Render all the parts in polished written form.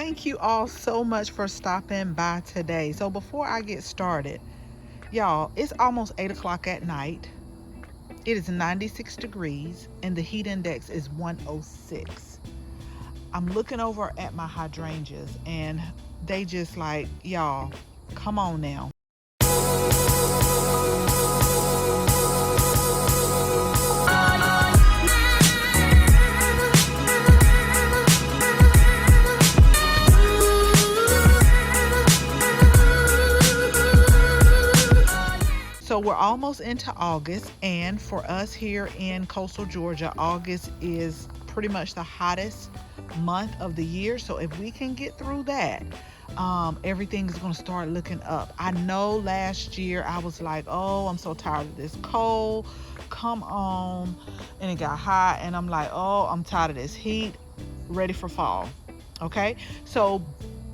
thank you all so much for stopping by today. So before I get started, y'all, it's almost 8 o'clock at night. It is 96 degrees and the heat index is 106. I'm looking over at my hydrangeas and they just like, y'all, come on now. So we're almost into August, and for us here in coastal Georgia, August is pretty much the hottest month of the year. So if we can get through that, everything is going to start looking up. I know last year I was like, oh, I'm so tired of this cold, come on, and it got hot, and I'm like, oh, I'm tired of this heat, ready for fall. Okay, so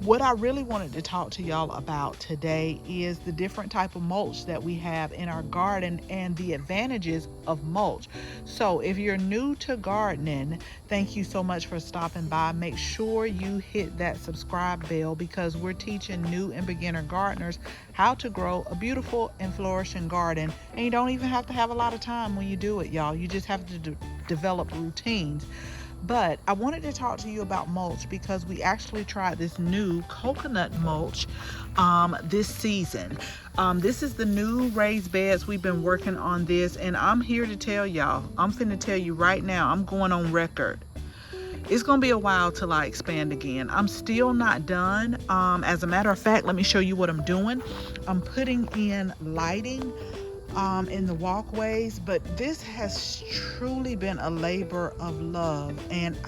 what I really wanted to talk to y'all about today is the different type of mulch that we have in our garden and the advantages of mulch. So if you're new to gardening, thank you so much for stopping by. Make sure you hit that subscribe bell because we're teaching new and beginner gardeners how to grow a beautiful and flourishing garden. And you don't even have to have a lot of time when you do it, y'all. You just have to develop routines. But I wanted to talk to you about mulch because we actually tried this new coconut mulch this season. This is the new raised beds. We've been working on this, and I'm here to tell y'all, I'm finna tell you right now, I'm going on record. It's gonna be a while till I expand again. I'm still not done. As a matter of fact, let me show you what I'm doing. I'm putting in lighting in the walkways, but this has truly been a labor of love, and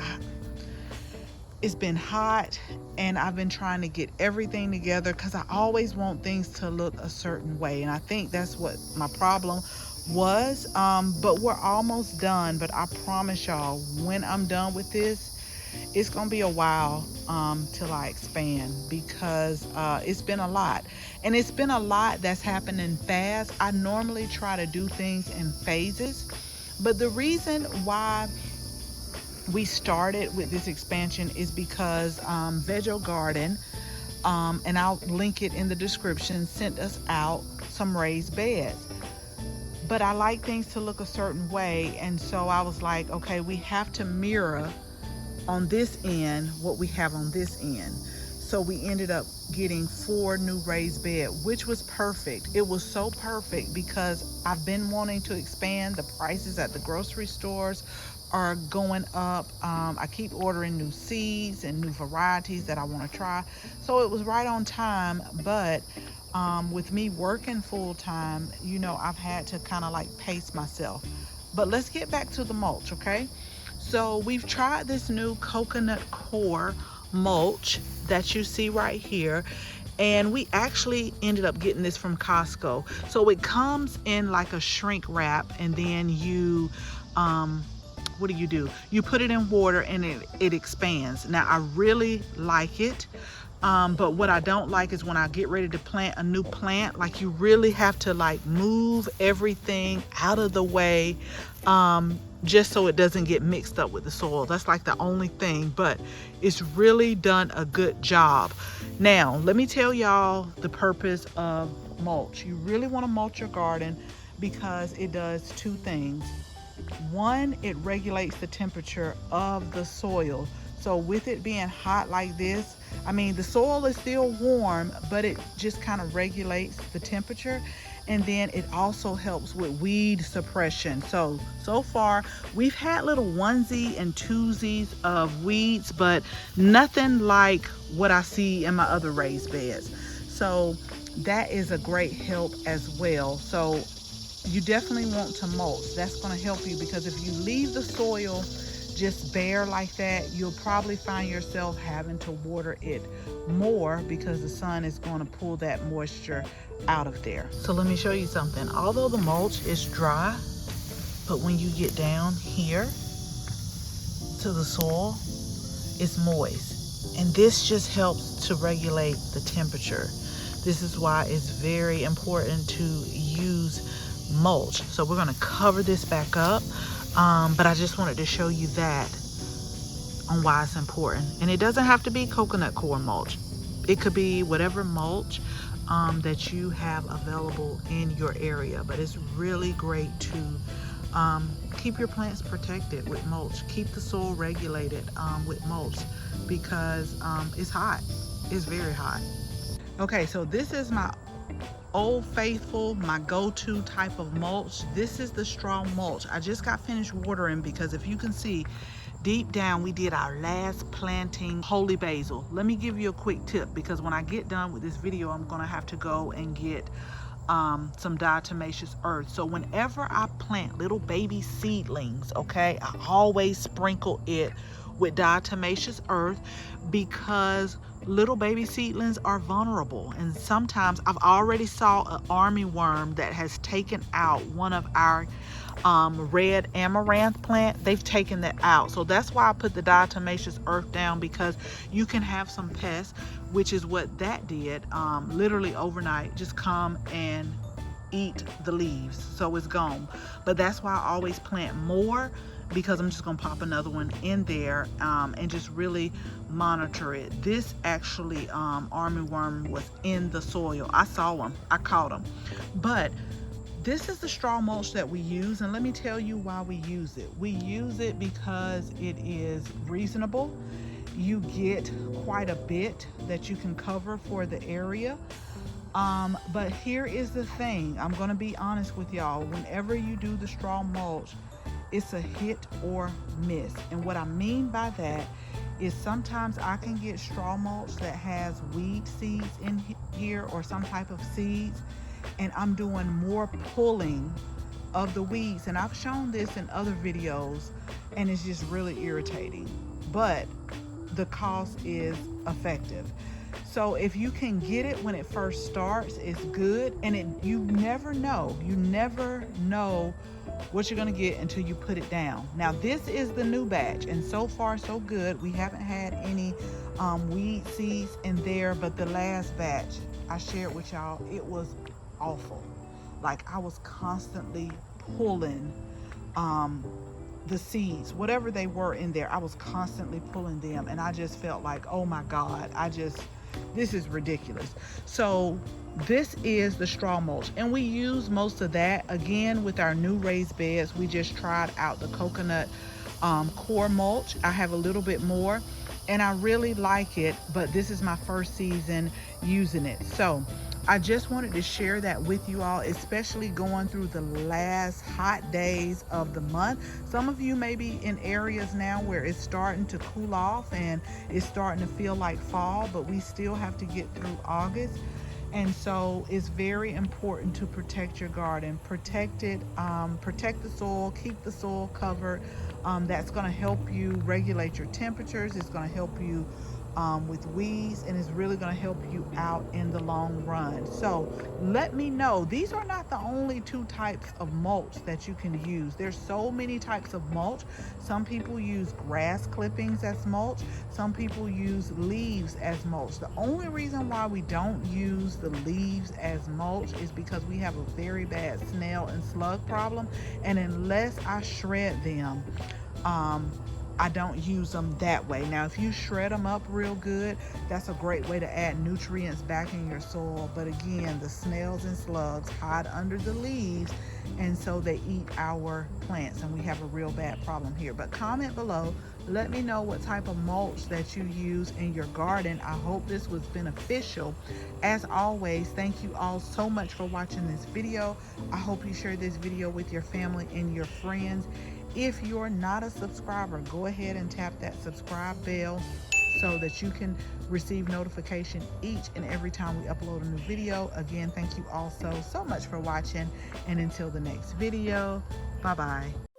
it's been hot, and I've been trying to get everything together because I always want things to look a certain way, and I think that's what my problem was. But we're almost done. But I promise y'all, when I'm done with this, it's gonna be a while till I expand because it's been a lot, and it's been a lot that's happening fast. I normally try to do things in phases, but the reason why we started with this expansion is because Veggie Garden, and I'll link it in the description, sent us out some raised beds. But I like things to look a certain way, and so I was like, okay, we have to mirror on this end what we have on this end. So we ended up getting 4 new raised beds, which was perfect. It was so perfect because I've been wanting to expand. The prices at the grocery stores are going up. I keep ordering new seeds and new varieties that I want to try. So it was right on time. But with me working full time, you know, I've had to kind of like pace myself. But let's get back to the mulch, okay? So we've tried this new coconut Coir mulch that you see right here, and we actually ended up getting this from Costco. So it comes in like a shrink wrap, and then you what do? You put it in water and it expands. Now I really like it, but what I don't like is when I get ready to plant a new plant, like you really have to like move everything out of the way, just so it doesn't get mixed up with the soil. That's like the only thing, but it's really done a good job. Now let me tell y'all the purpose of mulch. You really want to mulch your garden because it does 2 things. One, it regulates the temperature of the soil. So with it being hot like this, I mean, the soil is still warm, but it just kind of regulates the temperature. And then it also helps with weed suppression. So far we've had little onesie and twosies of weeds, but nothing like what I see in my other raised beds. So that is a great help as well. So you definitely want to mulch. That's going to help you, because if you leave the soil just bare like that, you'll probably find yourself having to water it more because the sun is going to pull that moisture out of there. So let me show you something. Although the mulch is dry, but when you get down here to the soil, it's moist, and this just helps to regulate the temperature. This is why it's very important to use mulch. So we're going to cover this back up, but I just wanted to show you that on why it's important. And it doesn't have to be coconut coir mulch. It could be whatever mulch that you have available in your area, but it's really great to keep your plants protected with mulch. Keep the soil regulated with mulch, because it's hot. It's very hot. Okay, so this is my Old Faithful, my go-to type of mulch. This is the straw mulch. I just got finished watering because if you can see, deep down we did our last planting holy basil. Let me give you a quick tip, because when I get done with this video, I'm gonna have to go and get some diatomaceous earth. So whenever I plant little baby seedlings, okay, I always sprinkle it with diatomaceous earth, because little baby seedlings are vulnerable. And sometimes I've already saw an army worm that has taken out one of our red amaranth plant. They've taken that out. So that's why I put the diatomaceous earth down, because you can have some pests, which is what that did, literally overnight, just come and eat the leaves, so it's gone. But that's why I always plant more, because I'm just gonna pop another one in there and just really monitor it. This actually army worm was in the soil. I saw him, I caught him. But this is the straw mulch that we use, and let me tell you why we use it. We use it because it is reasonable. You get quite a bit that you can cover for the area. But here is the thing, I'm gonna be honest with y'all. Whenever you do the straw mulch, it's a hit or miss. And what I mean by that is sometimes I can get straw mulch that has weed seeds in here or some type of seeds, and I'm doing more pulling of the weeds. And I've shown this in other videos, and it's just really irritating. But the cost is effective. So if you can get it when it first starts, it's good. And you never know what you're gonna get until you put it down. Now this is the new batch, and so far so good. We haven't had any weed seeds in there, but the last batch I shared with y'all, it was awful. Like, I was constantly pulling the seeds, whatever they were in there, I was constantly pulling them, and I just felt like, oh my God, this is ridiculous. So this is the straw mulch, and we use most of that. Again, with our new raised beds, we just tried out the coconut coir mulch. I have a little bit more, and I really like it, but this is my first season using it. So I just wanted to share that with you all, especially going through the last hot days of the month. Some of you may be in areas now where it's starting to cool off and it's starting to feel like fall, but we still have to get through August. And so it's very important to protect your garden, protect it, protect the soil, keep the soil covered. That's going to help you regulate your temperatures. It's going to help you with weeds, and it's really going to help you out in the long run. So let me know. These are not the only two types of mulch that you can use. There's so many types of mulch. Some people use grass clippings as mulch. Some people use leaves as mulch. The only reason why we don't use the leaves as mulch is because we have a very bad snail and slug problem, and unless I shred them, I don't use them that way. Now, if you shred them up real good, that's a great way to add nutrients back in your soil. But again, the snails and slugs hide under the leaves, and so they eat our plants, and we have a real bad problem here. But comment below, let me know what type of mulch that you use in your garden. I hope this was beneficial. As always, thank you all so much for watching this video. I hope you share this video with your family and your friends. If you're not a subscriber, go ahead and tap that subscribe bell so that you can receive notification each and every time we upload a new video. Again, thank you all so much for watching, and until the next video, bye-bye.